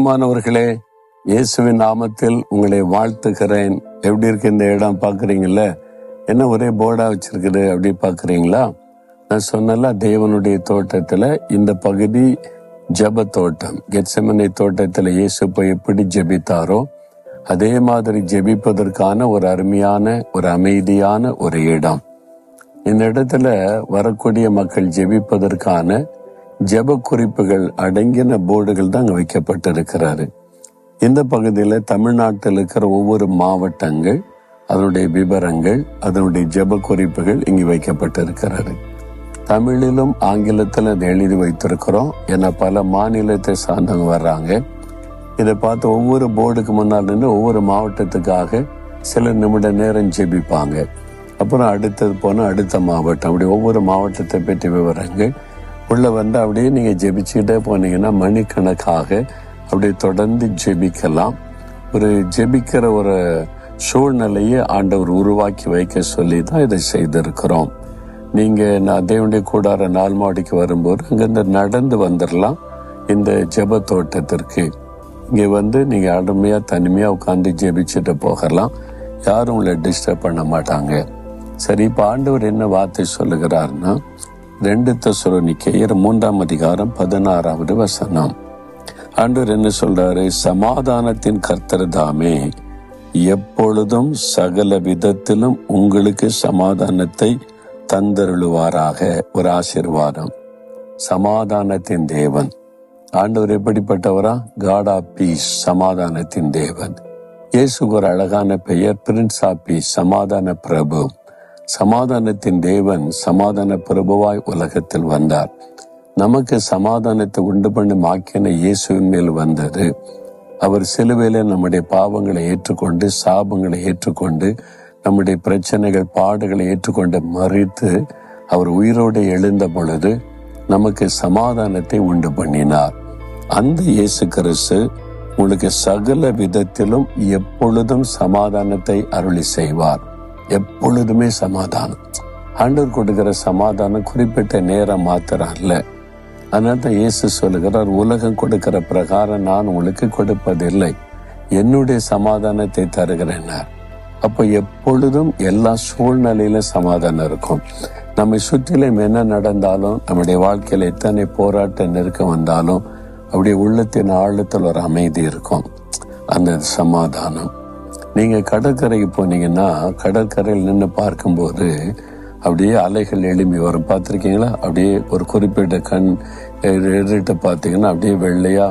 பிரியமானவர்களே, இயேசுவின் நாமத்தில் உங்களை வாழ்த்துகிறேன். எப்படி இருக்கு இந்த இடம் பார்க்குறீங்கல்ல? என்ன ஒரே போர்டா வச்சிருக்குது அப்படி பார்க்குறீங்களா? நான் சொன்னல, தேவனுடைய தோட்டத்தில் இந்த பகுதி ஜெப தோட்டம். கெத்செமனே தோட்டத்தில் இயேசு போய் எப்படி ஜெபித்தாரோ அதே மாதிரி ஜெபிப்பதற்கான ஒரு அருமையான ஒரு அமைதியான ஒரு இடம். இந்த இடத்துல வரக்கூடிய மக்கள் ஜெபிப்பதற்கான ஜெப குறிப்புகள் அடங்கின போர்டுகள் தான் அங்கே வைக்கப்பட்டிருக்கிறாரு. இந்த பகுதியில் தமிழ்நாட்டில் இருக்கிற ஒவ்வொரு மாவட்டங்கள், அதனுடைய விவரங்கள், அதனுடைய ஜெப குறிப்புகள் இங்கே வைக்கப்பட்டிருக்கிறாரு. தமிழிலும் ஆங்கிலத்தில் அதை எழுதி வைத்திருக்கிறோம். ஏன்னா பல மாநிலத்தை சார்ந்தவங்க வர்றாங்க. இதை பார்த்து ஒவ்வொரு போர்டுக்கு முன்னால் நின்று ஒவ்வொரு மாவட்டத்துக்காக சில நிமிட நேரம் ஜெபிப்பாங்க. அப்புறம் அடுத்தது போனால் அடுத்த மாவட்டம், அப்படி ஒவ்வொரு மாவட்டத்தை பற்றி விவரங்கள் உள்ள வந்து அப்படியே நீங்கள் ஜெபிச்சுக்கிட்டே போனீங்கன்னா மணிக்கணக்காக அப்படியே தொடர்ந்து ஜெபிக்கலாம். ஒரு ஜெபிக்கிற ஒரு சூழ்நிலையை ஆண்டவர் உருவாக்கி வைக்க சொல்லி தான் இதை செய்திருக்கிறோம். நீங்கள் தேவனுடைய கூடார நாள் மாடிக்கு வரும்போது அங்கேருந்து நடந்து வந்துடலாம் இந்த ஜெப தோட்டத்திற்கு. இங்கே வந்து நீங்கள் அருமையாக தனிமையாக உட்காந்து ஜெபிச்சுட்டு போகலாம். யாரும் உங்களை டிஸ்டர்ப் பண்ண மாட்டாங்க. சரி, இப்போ ஆண்டவர் என்ன வார்த்தை சொல்லுகிறாருன்னா 2 தெசலோனிக்கேயர் 3:16 ஆண்டவர் என்ன சொல்றாரு? சமாதானத்தின் கர்த்தர் தாமே எப்பொழுதும் சகல விதத்திலும் உங்களுக்கு சமாதானத்தை தந்தருளுவாராக. ஒரு ஆசீர்வாதம். சமாதானத்தின் தேவன் ஆண்டவர் எப்படிப்பட்டவரா? காட் ஆஃப் பீஸ், சமாதானத்தின் தேவன். இயேசுக்கு ஒரு அழகான பெயர், பிரின்ஸ் ஆஃப் பீஸ், சமாதான பிரபு. சமாதானத்தின் தேவன் சமாதான பிரபுவாய் உலகத்தில் வந்தார். நமக்கு சமாதானத்தை உண்டு பண்ணி மாக்கின இயேசுவின் மேல் வந்தது. அவர் சிலுவையில நம்முடைய பாவங்களை ஏற்றுக்கொண்டு, சாபங்களை ஏற்றுக்கொண்டு, நம்முடைய பிரச்சனைகள் பாடுகளை ஏற்றுக்கொண்டு மறித்து அவர் உயிரோடு எழுந்த பொழுது நமக்கு சமாதானத்தை உண்டு பண்ணினார். அந்த இயேசு கிறிஸ்து உங்களுக்கு சகல விதத்திலும் எப்பொழுதும் சமாதானத்தை அருளி செய்வார். எப்பொழுதுமே சமாதானம். ஆண்டவர் கொடுக்கிற சமாதானம் குறிப்பிட்ட நேரம் மாத்திரம் அல்ல. அதனால தான் இயேசு சொல்லுகிறார், உலகம் கொடுக்கிற பிரகாரம் நான் உங்களுக்கு கொடுப்பதில்லை, என்னுடைய சமாதானத்தை தருகிறேன்னார். அப்போ எப்பொழுதும் எல்லா சூழ்நிலையிலும் சமாதானம் இருக்கும். நம்மை சுற்றிலும் என்ன நடந்தாலும், நம்முடைய வாழ்க்கையில எத்தனை போராட்ட நெருக்கம் வந்தாலும் அப்படியே உள்ளத்தின் ஆழத்தில் ஒரு அமைதி இருக்கும். அந்த சமாதானம். நீங்க கடற்கரைக்கு போனீங்கன்னா கடற்கரையில் நின்று பார்க்கும்போது அப்படியே அலைகள் எழும்பி வரும். பார்த்துருக்கீங்களா? அப்படியே ஒரு குறிப்பிட்ட கண் எதிர்ட்டு பார்த்தீங்கன்னா அப்படியே வெள்ளையா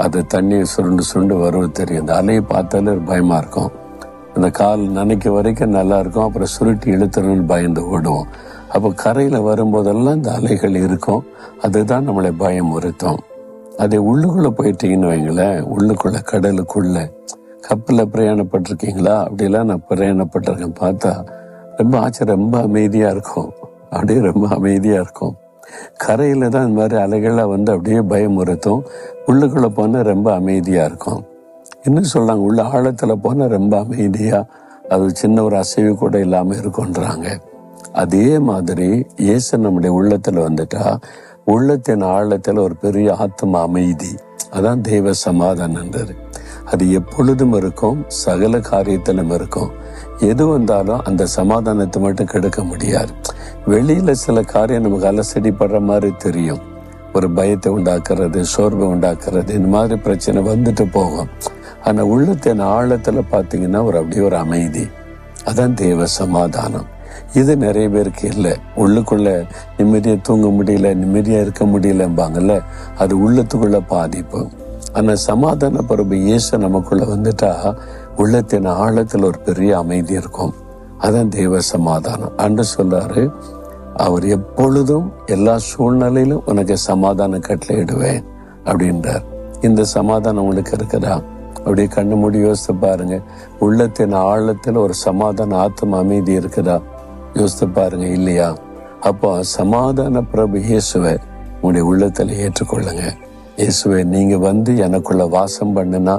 அது தண்ணி சுருண்டு சுருண்டு வருவது தெரியும். அந்த அலையை பார்த்தாலே பயமா இருக்கும். அந்த கால் நனைக்க வரைக்கும் நல்லா இருக்கும், அப்புறம் சுருட்டி இழுத்துறன்னு பயந்து ஓடுவோம். அப்போ கரையில வரும்போதெல்லாம் இந்த அலைகள் இருக்கும். அதுதான் நம்மளை பயம் உறுத்தும். அதை உள்ளுக்குள்ள போயிட்டீங்கன்னு வைங்களேன், உள்ளுக்குள்ள கடலுக்குள்ள கப்பலில் பிரயாணப்பட்டிருக்கீங்களா? அப்படிலாம் நான் பிரயாணப்பட்டிருக்கேன். பார்த்தா ரொம்ப ஆச்சரியம், ரொம்ப அமைதியாக இருக்கும். அப்படியே ரொம்ப அமைதியாக இருக்கும். கரையில் தான் இந்த மாதிரி அலைகளாக வந்து அப்படியே பயமுறுத்தும். உள்ளுக்குள்ளே போனால் ரொம்ப அமைதியாக இருக்கும். இன்னும் சொல்கிறாங்க, உள்ள ஆழத்தில் போனால் ரொம்ப அமைதியாக, அது சின்ன ஒரு அசைவு கூட இல்லாமல் இருக்குன்றாங்க. அதே மாதிரி இயேசு நம்முடைய உள்ளத்தில் வந்துட்டா உள்ளத்தின் ஆழத்தில் ஒரு பெரிய ஆத்ம அமைதி, அதான் தெய்வ சமாதானன்றது. அது எப்பொழுதும் இருக்கும், சகல காரியத்திலும் இருக்கும். எது வந்தாலும் அந்த சமாதானத்தை மட்டும் கெடுக்க முடியாது. வெளியில சில காரியம் நமக்கு அலசடிப்படுற மாதிரி தெரியும். ஒரு பயத்தை உண்டாக்குறது, சோர்வை உண்டாக்குறது, இந்த மாதிரி பிரச்சனை வந்துட்டு போகும். ஆனா உள்ளத்தின் ஆழத்துல பாத்தீங்கன்னா அப்படியே ஒரு அமைதி, அதான் தெய்வ சமாதானம். இது நிறைய பேருக்கு இல்லை. உள்ளுக்குள்ள நிம்மதியா தூங்க முடியல, நிம்மதியா இருக்க முடியலம்பாங்கல்ல, அது உள்ளத்துக்குள்ள பாதிப்பு. ஆனா சமாதான பிரபு இயேசு நமக்குள்ள வந்துட்டா உள்ளத்தின் ஆழத்துல ஒரு பெரிய அமைதி இருக்கும். அதான் தெய்வ சமாதானம். அன்று சொல்றாரு, அவர் எப்பொழுதும் எல்லா சூழ்நிலையிலும் உனக்கு சமாதானம் கட்டளையிடுவேன் அப்படின்றார். இந்த சமாதானம் உங்களுக்கு இருக்குதா? அப்படியே கண்ணு மூடி யோசித்து பாருங்க. உள்ளத்தின் ஆழத்துல ஒரு சமாதான ஆத்ம அமைதி இருக்குதா? யோசித்து பாருங்க. இல்லையா? அப்போ சமாதான பிரபு இயேசுவை உங்களுடைய உள்ளத்துல ஏற்றுக்கொள்ளுங்க. இயேசுவை நீங்க வந்து எனக்குள்ள வாசம் பண்ணுனா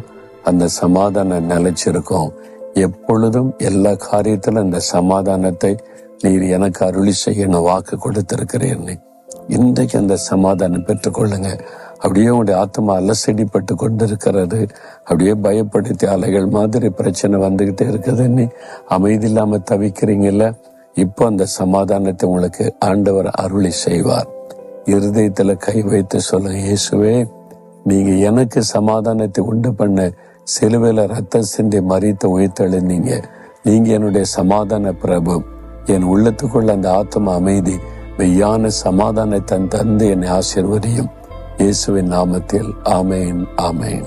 அந்த சமாதானம் நிலைச்சிருக்கும். எப்பொழுதும் எல்லா காரியத்திலும் இந்த சமாதானத்தை நீர் எனக்கு அருளி செய்யணும் வாக்கு கொடுத்திருக்கிறேன். இன்றைக்கு அந்த சமாதானம் பெற்றுக்கொள்ளுங்க. அப்படியே உங்களுடைய ஆத்மா அலசடிப்பட்டு கொண்டு இருக்கிறது. அப்படியே பயப்படுத்தி அலைகள் மாதிரி பிரச்சனை வந்துகிட்டே இருக்குதுன்னு அமைதி இல்லாம தவிக்கிறீங்கல்ல, இப்போ அந்த சமாதானத்தை உங்களுக்கு ஆண்டவர் அருளி செய்வார். இருதயத்துல கை வைத்து சொல்லுங்க, இயேசுவே, நீங்க எனக்கு சமாதானத்தை உண்டு பண்ண சிலுவையில ரத்தம் சிந்தி மரித்து உயிர்த்தெழுந்தீங்க. நீங்க என்னுடைய சமாதான பிரபு. என் உள்ளத்துக்குள்ள அந்த ஆத்மா அமைதி மெய்யான சமாதானத்தை தந்து என்னை ஆசீர்வதியும். இயேசுவின் நாமத்தில் ஆமேன், ஆமேன்.